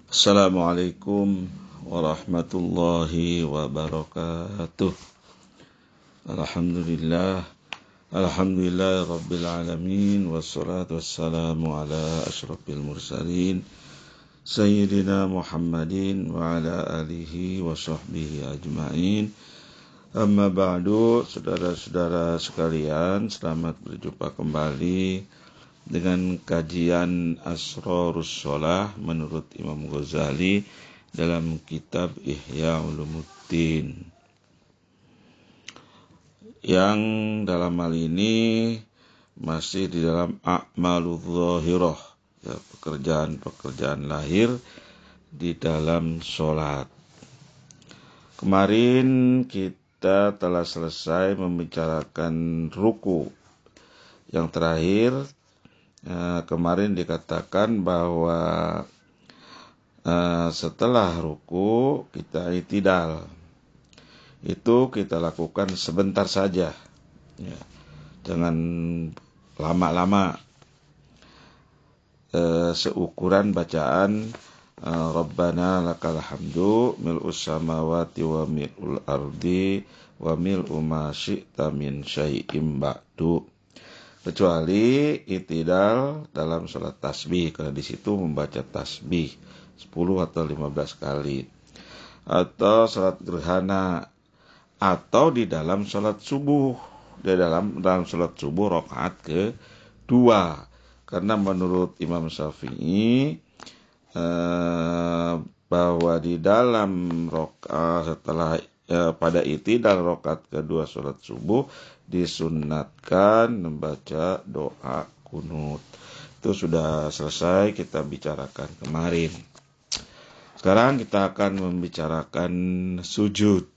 Assalamualaikum warahmatullahi wabarakatuh. Alhamdulillah rabbil alamin, wassalatu wassalamu ala asyrafil mursalin sayyidina Muhammadin wa ala alihi wa sahbihi ajma'in. Amma ba'du, saudara-saudara sekalian, selamat berjumpa kembali dengan kajian Asrarus Shalah menurut Imam Ghazali dalam kitab Ihya Ulumuddin, yang dalam hal ini masih di dalam a'maludz zahirah, ya, pekerjaan lahir di dalam sholat. Kemarin kita telah selesai membicarakan ruku. Yang terakhir, kemarin dikatakan bahwa setelah ruku kita i'tidal. Itu kita lakukan sebentar saja, ya. Jangan lama-lama. Seukuran bacaan Rabbana lakal hamdu mil'us samawati wa mil'ul ardi wa mil'u ma syi'ta min syai'im ba'du. Kecuali i'tidal dalam sholat tasbih, karena di situ membaca tasbih 10 atau 15 kali. Atau sholat gerhana, atau di dalam sholat subuh, di dalam sholat subuh rakaat kedua. Karena menurut Imam Syafi'i bahwa di dalam rakaat setelah pada i'tidal rakaat kedua sholat subuh disunnatkan membaca doa kunut. Itu sudah selesai kita bicarakan kemarin. Sekarang kita akan membicarakan sujud.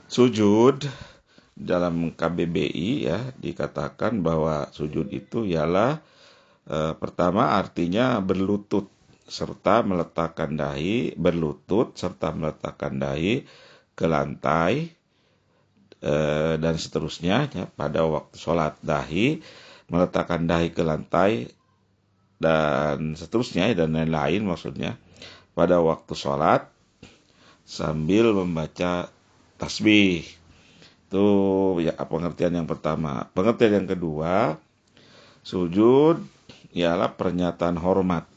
Sujud dalam KBBI, ya, dikatakan bahwa sujud itu ialah pertama artinya berlutut serta meletakkan dahi ke lantai, dan seterusnya, ya, pada waktu sholat. Meletakkan dahi ke lantai dan seterusnya, dan lain-lain maksudnya pada waktu sholat sambil membaca tasbih. Itu ya pengertian yang pertama. Pengertian yang kedua, sujud ialah pernyataan hormat.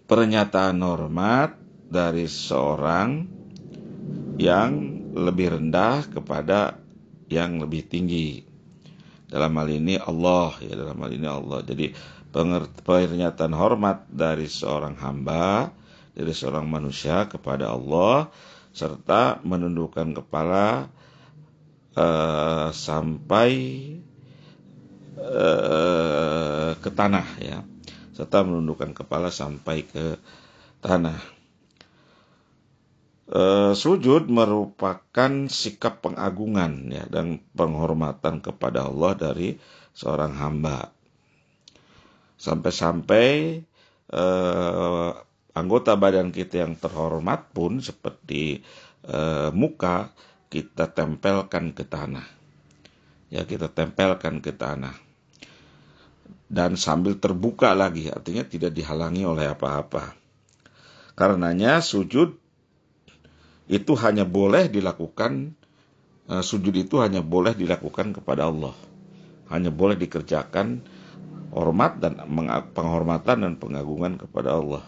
Pernyataan hormat dari seorang yang lebih rendah kepada yang lebih tinggi. Dalam hal ini Allah, ya, dalam hal ini Allah. Jadi pernyataan hormat dari seorang hamba, dari seorang manusia kepada Allah, serta menundukkan kepala sampai ke tanah, ya. Serta menundukkan kepala sampai ke tanah. Sujud merupakan sikap pengagungan, ya, dan penghormatan kepada Allah dari seorang hamba. Sampai-sampai anggota badan kita yang terhormat pun seperti muka kita tempelkan ke tanah. Ya, kita tempelkan ke tanah. Dan sambil terbuka lagi, artinya tidak dihalangi oleh apa-apa. Karenanya sujud itu hanya boleh dilakukan, sujud itu hanya boleh dilakukan kepada Allah. Hanya boleh dikerjakan hormat dan penghormatan dan pengagungan kepada Allah.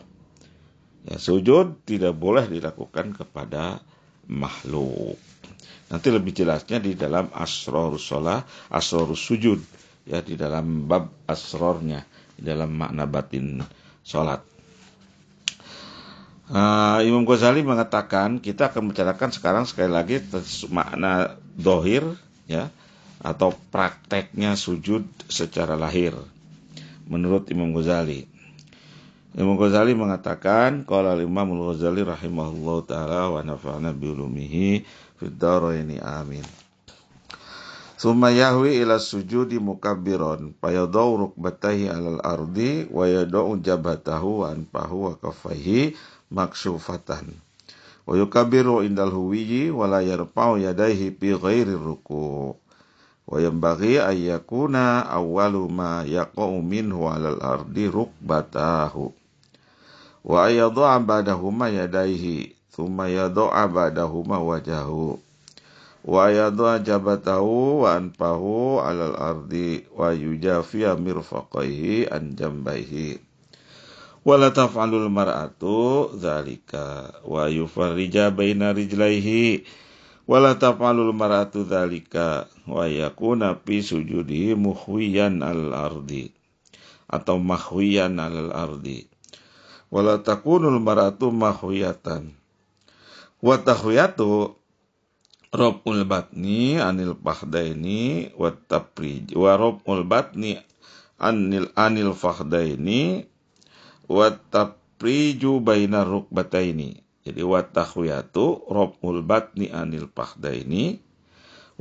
Ya, sujud tidak boleh dilakukan kepada makhluk. Nanti lebih jelasnya di dalam Asrarus Shalah, Asrarus Sujud, ya, di dalam bab asrornya, di dalam makna batin sholat. Imam Ghazali mengatakan, kita akan membicarakan sekarang sekali lagi makna dohir, ya, atau prakteknya sujud secara lahir menurut Imam Ghazali. Imam Ghazali mengatakan, qala Imam Ghazali rahimahullahu taala wa nafa'na bi ulumihi fid dharaini amin. Summa yahwi ila sujudi mukabbiran fayadau rukbatayhi alal ardi wa yadau jabhatahu wa anfahu wa kaffaihi maksyufatan wa yukabbiru indal huwiyyi wa la yarfa'u yadayhi fi ghairi ruku' wa yanbaghi ayyakuna awwalu ma yaqa'u minhu 'alal ardi rukbatahu. Wa yadha'a ba'dahuma yadaihi, thumma yadha'a ba'dahuma wajahu. Wa yadha'a jabatahu wa anfahu 'alal ardi wa yujafiya mirfaqaihi an jambaihi. Wala taf'alul mar'atu dzalika wa yufarrija baina rijlaihi. Wala taf'alul mar'atu dzalika wa yakuna fi sujudihi muhwiyan al ardi atau mahwiyan al ardi. Wala takunul mar'atu mahwiyatan. Wa tahwiyatu rab'ul batni anil fahdaini wa taprij wa rab'ul batni anil fahdaini wa tapriju baina rukbataini. Jadi wa tahwiyatu rab'ul batni anil fahdaini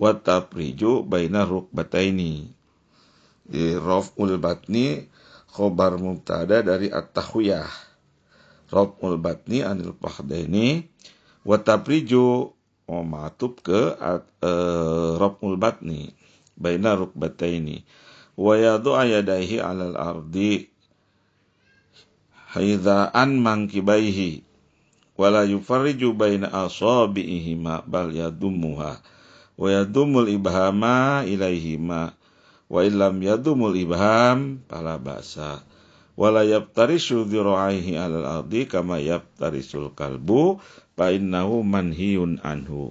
wa tapriju baina rukbataini. Di rab'ul batni khobar mubtada dari at-tahwiyah. Rab'ul batni anil fahdaini wa tapriju ma'tub ke rab'ul batni baina rukbataini wa yadhu'a yadaihi 'alal ardi haidha'an mankibaihi wala yufarriju baina asabi'ihima bal yadumuha wa yadumul ibhama ilaihima wa illam yadumul ibham fala ba'sa wala yabtarishu dhira'aihi 'alal ardi kama yabtarisul kalbu fa innahu manhiyun anhu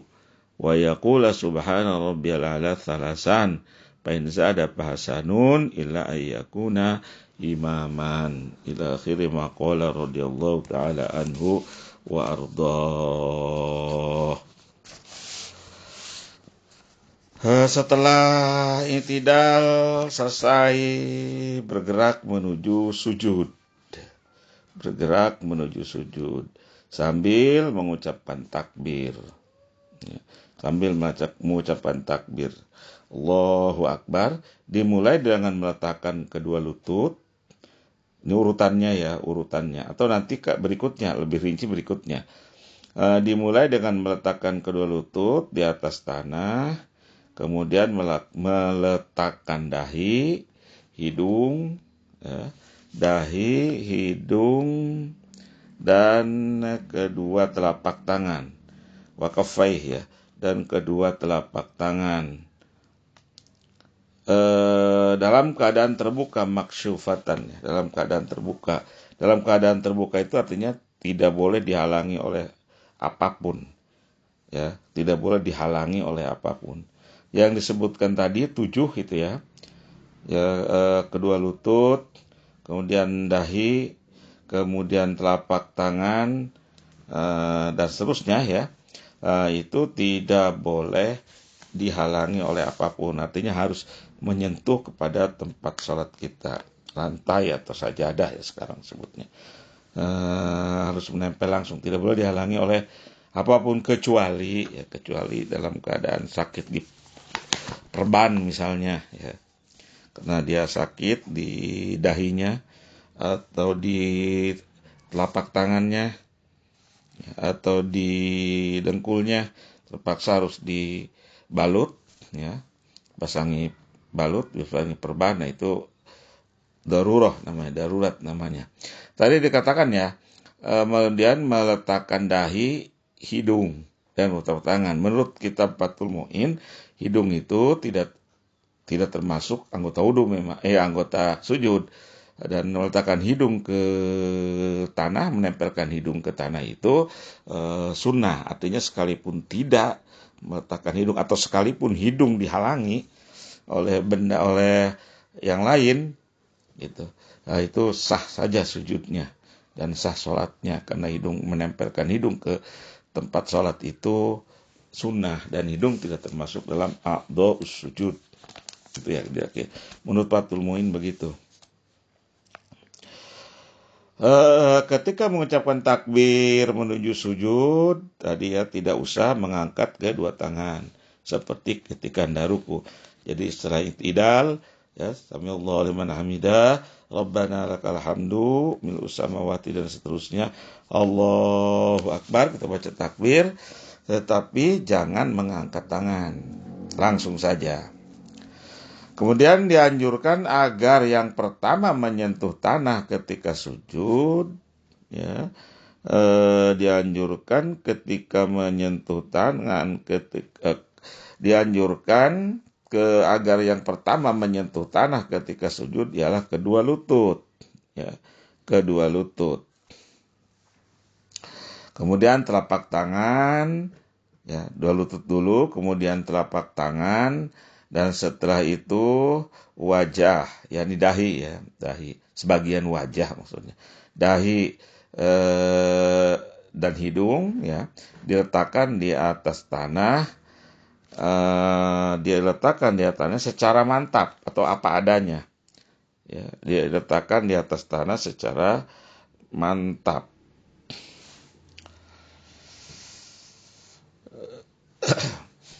wa yaqula subhana rabbiyal a'la thalasan fa in zada fahasanun illa ayyakuna imaman ila akhiri ma qala radhiyallahu ta'ala anhu wa ardah. Setelah i'tidal selesai, bergerak menuju sujud. Bergerak menuju sujud sambil mengucapkan takbir. Sambil mengucapkan takbir. Allahu Akbar. Dimulai dengan meletakkan kedua lutut. Ini urutannya. Atau nanti berikutnya, lebih rinci berikutnya. Dimulai dengan meletakkan kedua lutut di atas tanah. Kemudian meletakkan dahi, hidung, dahi, hidung, dan kedua telapak tangan. Wa kaffaih dan kedua telapak tangan. Dalam keadaan terbuka maksyufatan, dalam keadaan terbuka. Dalam keadaan terbuka itu artinya tidak boleh dihalangi oleh apapun. Ya, tidak boleh dihalangi oleh apapun. Yang disebutkan tadi 7 itu ya. Kedua lutut, kemudian dahi, kemudian telapak tangan, dan seterusnya ya. Itu tidak boleh dihalangi oleh apapun. Artinya harus menyentuh kepada tempat sholat kita, lantai atau sajadah ya sekarang sebutnya. Harus menempel langsung, tidak boleh dihalangi oleh apapun kecuali dalam keadaan sakit di perban misalnya ya. Karena dia sakit di dahinya atau di telapak tangannya atau di dengkulnya, terpaksa harus dibalut ya, pasangi balut, pasangi perban. Nah itu darurat namanya. Tadi dikatakan ya, kemudian meletakkan dahi, hidung, dan telapak tangan. Menurut kitab Fathul Mu'in, hidung itu tidak termasuk anggota wudu memang, anggota sujud. Dan meletakkan hidung ke tanah, menempelkan hidung ke tanah itu sunnah. Artinya sekalipun tidak meletakkan hidung atau sekalipun hidung dihalangi oleh benda, oleh yang lain gitu, nah, itu sah saja sujudnya dan sah sholatnya, karena menempelkan hidung ke tempat sholat itu sunnah dan hidung tidak termasuk dalam a'dha'us sujud. Itu ya, menurut Fathul Mu'in begitu. Ketika mengucapkan takbir menuju sujud tadi ya, tidak usah mengangkat kedua tangan seperti ketika hendak ruku. Jadi setelah i'tidal ya, samiallahu liman hamidah, rabbana lakal hamdu mil'us samawati dan seterusnya, Allahu Akbar, kita baca takbir, tetapi jangan mengangkat tangan, langsung saja. Kemudian dianjurkan agar yang pertama menyentuh tanah ketika sujud ya. Dianjurkan ketika menyentuh tangan, dianjurkan agar yang pertama menyentuh tanah ketika sujud ialah kedua lutut, ya, kedua lutut. Kemudian telapak tangan, ya, dua lutut dulu, kemudian telapak tangan, dan setelah itu wajah, yakni dahi, ya, dahi, sebagian wajah maksudnya, dahi dan hidung, ya, diletakkan di atas tanah, diletakkan di atas tanah secara mantap atau apa adanya, ya, diletakkan di atas tanah secara mantap.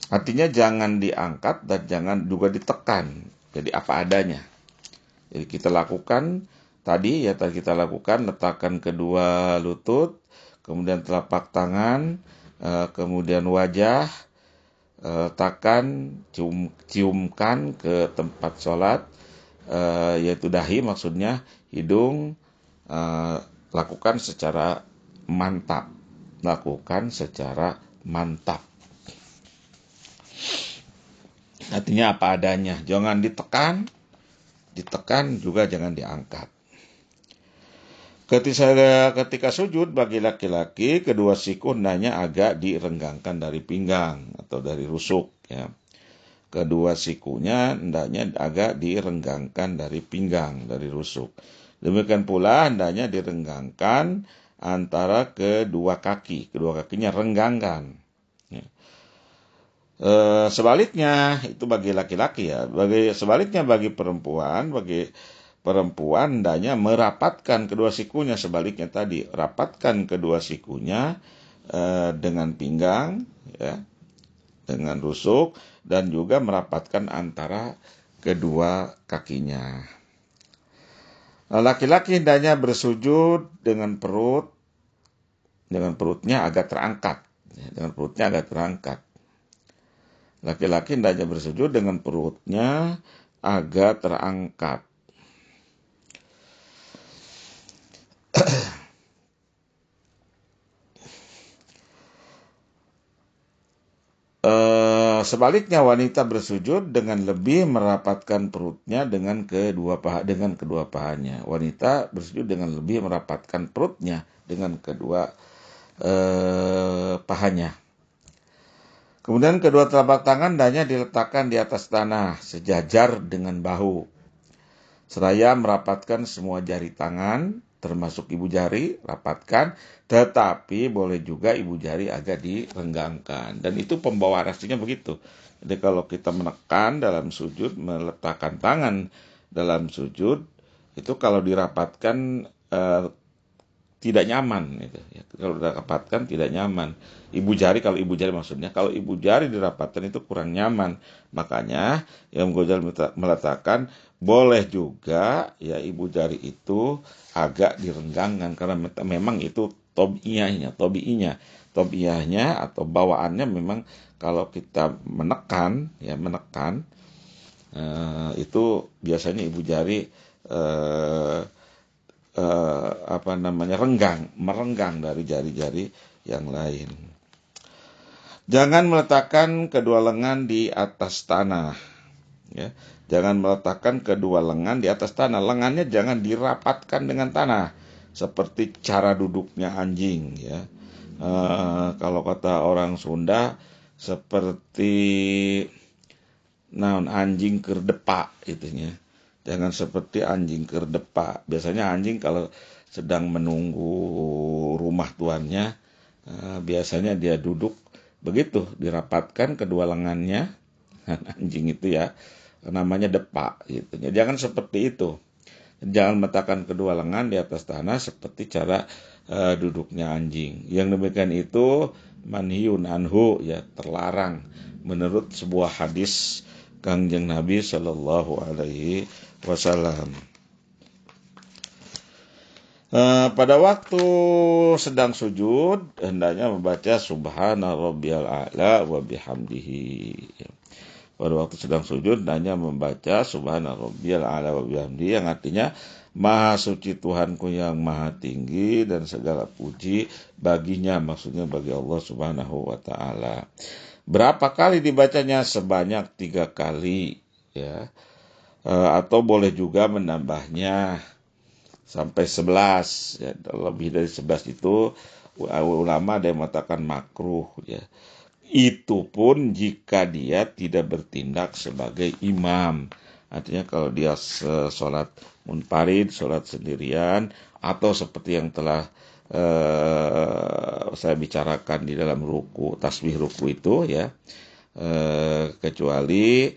Artinya jangan diangkat dan jangan juga ditekan. Jadi apa adanya. Jadi kita lakukan tadi kita lakukan letakkan kedua lutut, kemudian telapak tangan, kemudian wajah, letakkan, ciumkan ke tempat sholat, yaitu dahi maksudnya, hidung, lakukan secara mantap. Lakukan secara mantap. Artinya apa adanya, jangan ditekan juga jangan diangkat. Ketika sujud bagi laki-laki, kedua siku hendaknya agak direnggangkan dari pinggang atau dari rusuk, ya. Kedua sikunya hendaknya agak direnggangkan dari pinggang, dari rusuk. Demikian pula hendaknya direnggangkan antara kedua kakinya renggangkan. Sebaliknya itu bagi laki-laki, ya. Sebaliknya bagi perempuan hendaknya merapatkan kedua sikunya. Sebaliknya tadi, rapatkan kedua sikunya dengan pinggang, ya, dengan rusuk, dan juga merapatkan antara kedua kakinya. Laki-laki hendaknya bersujud dengan perutnya agak terangkat, ya, Laki-laki hendaknya bersujud dengan perutnya agak terangkat. Sebaliknya wanita bersujud dengan lebih merapatkan perutnya dengan kedua pahanya. Wanita bersujud dengan lebih merapatkan perutnya dengan kedua pahanya. Kemudian kedua telapak tangan hendaknya diletakkan di atas tanah sejajar dengan bahu. Seraya merapatkan semua jari tangan, termasuk ibu jari, rapatkan, tetapi boleh juga ibu jari agak direnggangkan. Dan itu pembawa reaksinya begitu. Jadi kalau kita menekan dalam sujud, meletakkan tangan dalam sujud, itu kalau dirapatkan tidak nyaman, gitu, ya. Kalau dirapatkan tidak nyaman. Kalau ibu jari maksudnya, kalau ibu jari dirapatkan itu kurang nyaman. Makanya Imam Ghazali meletakkan boleh juga, ya, ibu jari itu agak direnggangkan karena memang itu tobi'iyahnya atau bawaannya memang kalau kita menekan itu biasanya ibu jari merenggang dari jari-jari yang lain. Jangan meletakkan kedua lengan di atas tanah, ya. Jangan meletakkan kedua lengan di atas tanah. Lengannya jangan dirapatkan dengan tanah seperti cara duduknya anjing, ya. Kalau kata orang Sunda seperti anjing kerdepak itunya. Jangan seperti anjing kerdepak. Biasanya anjing kalau sedang menunggu rumah tuannya, biasanya dia duduk begitu, dirapatkan kedua lengannya. Anjing itu, ya, namanya depak gitu. Jangan seperti itu. Jangan meletakkan kedua lengan di atas tanah seperti cara duduknya anjing. Yang demikian itu manhiyun anhu, ya, terlarang menurut sebuah hadis Kangjeng Nabi Shallallahu Alaihi Wasallam. Pada waktu sedang sujud hendaknya membaca Subhana Rabbiyal A'la wa bihamdihi. Pada waktu sedang sujud hendaknya membaca Subhana Rabbiyal A'la wa bihamdihi, yang artinya Maha suci Tuhanku yang maha tinggi dan segala puji baginya, maksudnya bagi Allah Subhanahu wa ta'ala. Berapa kali dibacanya? Sebanyak 3 kali, ya. Atau boleh juga menambahnya sampai 11, ya. Lebih dari 11 itu ulama ada yang mengatakan makruh, ya. Itu pun jika dia tidak bertindak sebagai imam. Artinya kalau dia sholat munfarid, sholat sendirian, atau seperti yang telah saya bicarakan di dalam ruku, tasbih ruku itu, ya, kecuali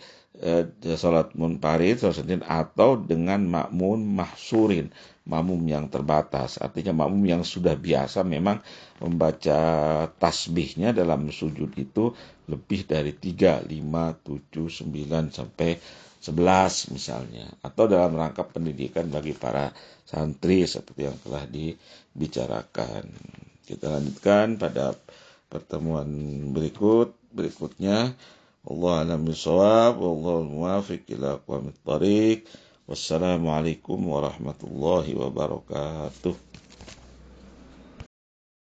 sholat munfarid, sholat sendirian, atau dengan makmum mahsurin, makmum yang terbatas. Artinya makmum yang sudah biasa memang membaca tasbihnya dalam sujud itu lebih dari 3, 5, 7, 9, sampai 11 misalnya. Atau dalam rangka pendidikan bagi para santri seperti yang telah dibicarakan. Kita lanjutkan pada pertemuan berikutnya. Allah a'lam bishawab, wallahu muwaffiq ila aqwamit thariq. Wassalamualaikum warahmatullahi wabarakatuh.